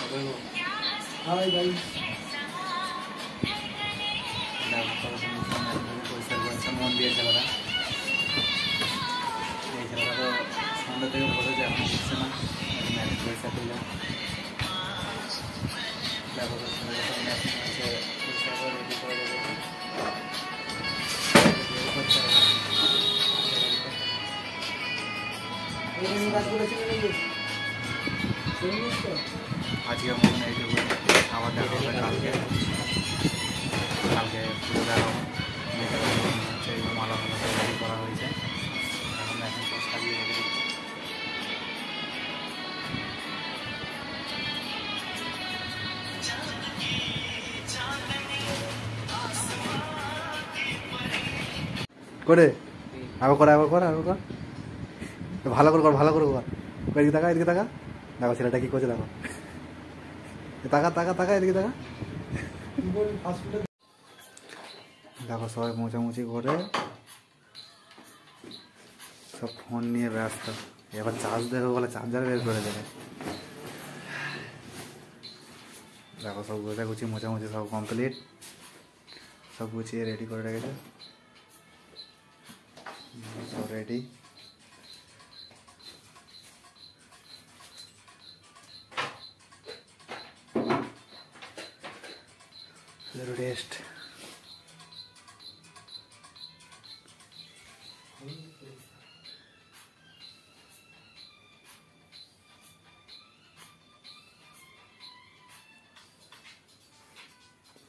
hi guys পরিষ্কার করছে মন দিয়ে ছেলেরা এই ছেলেরা তো সন্ধ্যা থেকে বসেছে এখন দিচ্ছে না পরিষ্কার করলে মেশিন আছে পরিষ্কার করে রেডি করে দেবে আজকে মনে হয় আবার দেখা হবে কালকে কালকে পুরো দেখা হচ্ছে মালা মালা রেডি করা হয়েছে এখন মেশিন পরিষ্কার দিয়ে রেখে দিচ্ছে করে আবার কর আবার কর আবার কর ভালো করে কর ভালো করে কর এদিকে টাকা এদিকে টাকা দেখো ছেলেটা কি করছে দেখো টাকা টাকা টাকা এদিকে টাকা দেখো সবাই মোছামুছি করে সব ফোন নিয়ে ব্যস্ত এবার চার্জ দেবে বলে চার্জার বের করে দেবে দেখো সব গোছাগুছি মোছামুছি সব কমপ্লিট সব গুছিয়ে রেডি করে রেখেছে সব রেডি রেস্ট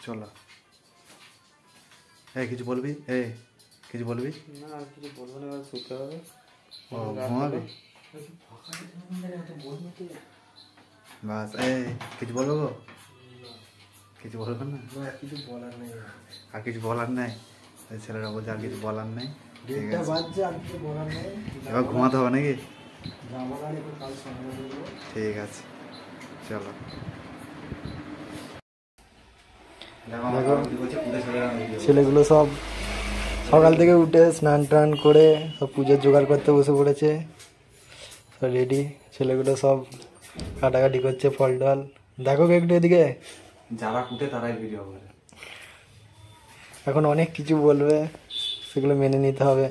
চলো কিছু বলবি কিছু বলবি না আর কিছু বলবো না এবার শুতে হবে ও ঘুমাবি বাস কিছু বলবো গো কিছু বলবো না কিছু বলার নেই আর কিছু বলার নাই ছেলেরা বলছে আর কিছু বলার নেই এবার ঘুমাতে হবে নাকি ঠিক আছে চলো ছেলেগুলো সব সকাল থেকে উঠে স্নান টান করে সব পুজোর জোগাড় করতে বসে পড়েছে সব রেডি ছেলেগুলো সব কাটাকাটি করছে ফল টল দেখো একটু এদিকে যারা কুটে তারাই ভিডিও করে এখন অনেক কিছু বলবে সেগুলো মেনে নিতে হবে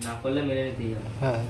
না করলে মেনে নিতেই হবে হ্যাঁ